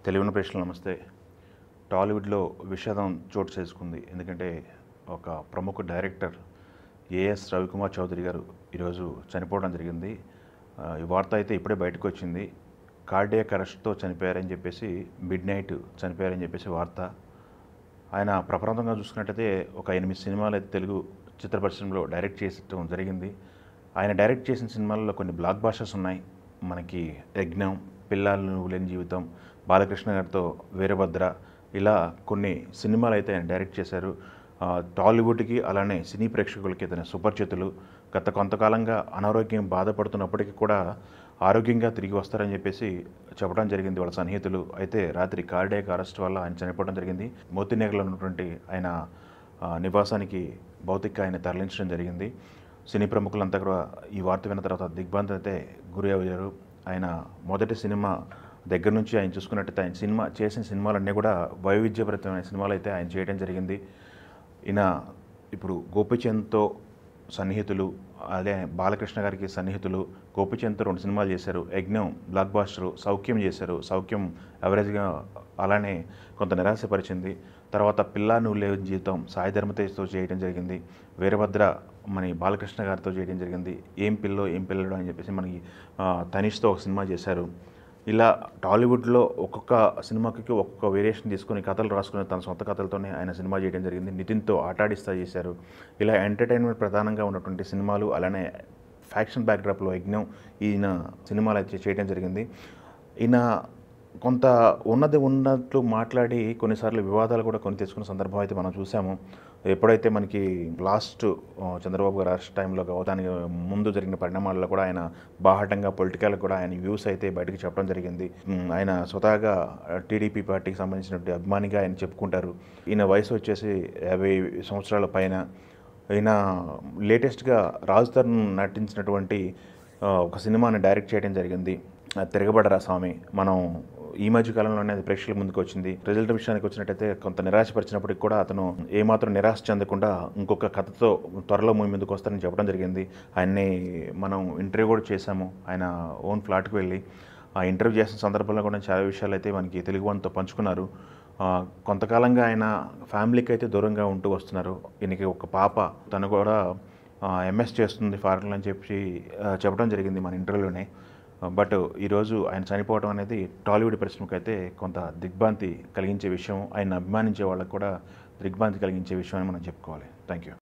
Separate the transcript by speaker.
Speaker 1: తెలుగున ప్రేక్షకులు నమస్తే. టాలీవుడ్‌లో విషాదం చోటు చేసుకుంది. ఎందుకంటే ఒక ప్రముఖ డైరెక్టర్ ఏఎస్ రవికుమార్ చౌదరి గారు ఈరోజు చనిపోవడం జరిగింది. ఈ వార్త అయితే ఇప్పుడే బయటకొచ్చింది. కార్డియాక్ అరెస్ట్‌తో చనిపోయారని చెప్పేసి మిడ్‌నైట్ చనిపోయారని చెప్పేసి వార్త. ఆయన ప్రప్రథమంగా చూసుకున్నట్టయితే ఒక 8 సినిమాలు అయితే తెలుగు చిత్ర పరిశ్రమలో డైరెక్ట్ చేయడం జరిగింది. ఆయన డైరెక్ట్ చేసిన సినిమాల్లో కొన్ని బ్లాక్ బస్టర్స్ ఉన్నాయి. మనకి 'యజ్ఞం', 'పిల్లాలు నువ్వు లేని జీవితం', బాలకృష్ణ గారితో 'వీరభద్ర' ఇలా కొన్ని సినిమాలు అయితే ఆయన డైరెక్ట్ చేశారు. టాలీవుడ్కి అలానే సినీ ప్రేక్షకులకి ఇతను సుపరిచితులు. గత కొంతకాలంగా అనారోగ్యం బాధపడుతున్నప్పటికీ కూడా ఆరోగ్యంగా తిరిగి వస్తారని చెప్పేసి చెప్పడం జరిగింది వాళ్ళ సన్నిహితులు. అయితే రాత్రి కార్డియాక్ అరెస్ట్ వల్ల ఆయన చనిపోవడం జరిగింంది. మోతినేగల్లో ఉన్నటువంటి ఆయన నివాసానికి భౌతికంగా ఆయన తరలించడం జరిగింది. సినీ ప్రముఖులంతా కూడా ఈ వార్త విన్న తర్వాత దిగ్భ్రాంతి అయితే గురి అయ్యారు. ఆయన మొదటి సినిమా దగ్గర నుంచి ఆయన చూసుకున్నట్టయితే ఆయన చేసిన సినిమాలన్నీ కూడా వైవిధ్యభరితమైన సినిమాలు అయితే ఆయన చేయడం జరిగింది. ఈయన ఇప్పుడు గోపీచంద్తో సన్నిహితులు, అదే బాలకృష్ణ గారికి సన్నిహితులు. గోపీచంద్తో 2 సినిమాలు చేశారు. 'యజ్ఞం' బ్లాక్ బస్టర్, 'సౌఖ్యం' చేశారు. 'సౌఖ్యం' యావరేజ్గా అలానే కొంత నిరాశపరిచింది. తర్వాత 'పిల్లా నువ్వు లేని జీవితం' సాయి ధర్మతేజ్తో చేయడం జరిగింది. 'వీరభద్ర' మన బాలకృష్ణ గారితో చేయడం జరిగింది. 'ఏం పిల్లో ఏం పిల్లడు' అని చెప్పేసి మనకి తనీష్తో ఒక సినిమా చేశారు. ఇలా టాలీవుడ్లో ఒక్కొక్క సినిమాకి ఒక్కొక్క వేరియేషన్ తీసుకొని కథలు రాసుకుని తన సొంత కథలతోనే ఆయన సినిమా చేయడం జరిగింది. నితిన్తో ఆటాడిస్తా చేశారు. ఇలా ఎంటర్టైన్మెంట్ ప్రధానంగా ఉన్నటువంటి సినిమాలు, అలానే ఫ్యాక్షన్ బ్యాక్డ్రాప్లో 'యజ్ఞం' ఈయన సినిమాలు అయితే చేయడం జరిగింది. ఈయన కొంత ఉన్నట్లు మాట్లాడి కొన్నిసార్లు వివాదాలు కూడా కొని తెచ్చుకున్న సందర్భం అయితే మనం చూసాము. ఎప్పుడైతే మనకి లాస్ట్ చంద్రబాబు గారు అరెస్ట్ టైంలో దానికి ముందు జరిగిన పరిణామాల్లో కూడా ఆయన బాహాటంగా పొలిటికల్ కూడా ఆయన వ్యూస్ అయితే బయటకు చెప్పడం జరిగింది. ఆయన స్వతహాగా టీడీపీ పార్టీకి సంబంధించినటువంటి అభిమానిగా ఆయన చెప్పుకుంటారు. ఈయన వయసు వచ్చేసి 50 సంవత్సరాల పైన. ఈయన లేటెస్ట్గా రాజ్ తరుణ్ నటించినటువంటి ఒక సినిమాని డైరెక్ట్ చేయడం జరిగింది. 'తిరగబడరా స్వామి'. మనం ఈ మధ్య కాలంలోనే అది ప్రేక్షకుల ముందుకు వచ్చింది. రిజల్ట్ విషయానికి వచ్చినట్టయితే కొంత నిరాశపరిచినప్పటికీ కూడా అతను ఏమాత్రం నిరాశ చెందకుండా ఇంకొక కథతో త్వరలో మీ ముందుకు వస్తారని చెప్పడం జరిగింది. ఆయన్ని మనం ఇంటర్వ్యూ కూడా చేశాము. ఆయన ఓన్ ఫ్లాట్కి వెళ్ళి ఆ ఇంటర్వ్యూ చేసిన సందర్భంలో కూడా చాలా విషయాలు అయితే మనకి తెలుగు వాళ్ళతో పంచుకున్నారు. కొంతకాలంగా ఆయన ఫ్యామిలీకి అయితే దూరంగా ఉంటూ వస్తున్నారు. ఈయనకి ఒక పాప, తను కూడా ఎంఎస్ చేస్తుంది ఫారెన్లో అని చెప్పడం జరిగింది మన ఇంటర్వ్యూలోనే. బట్ ఈరోజు ఆయన చనిపోవడం అనేది టాలీవుడ్ పరిశ్రమకు అయితే కొంత దిగ్భ్రాంతి కలిగించే విషయం. ఆయన అభిమానించే వాళ్ళకు కూడా దిగ్భ్రాంతి కలిగించే విషయం అని మనం చెప్పుకోవాలి. Thank you.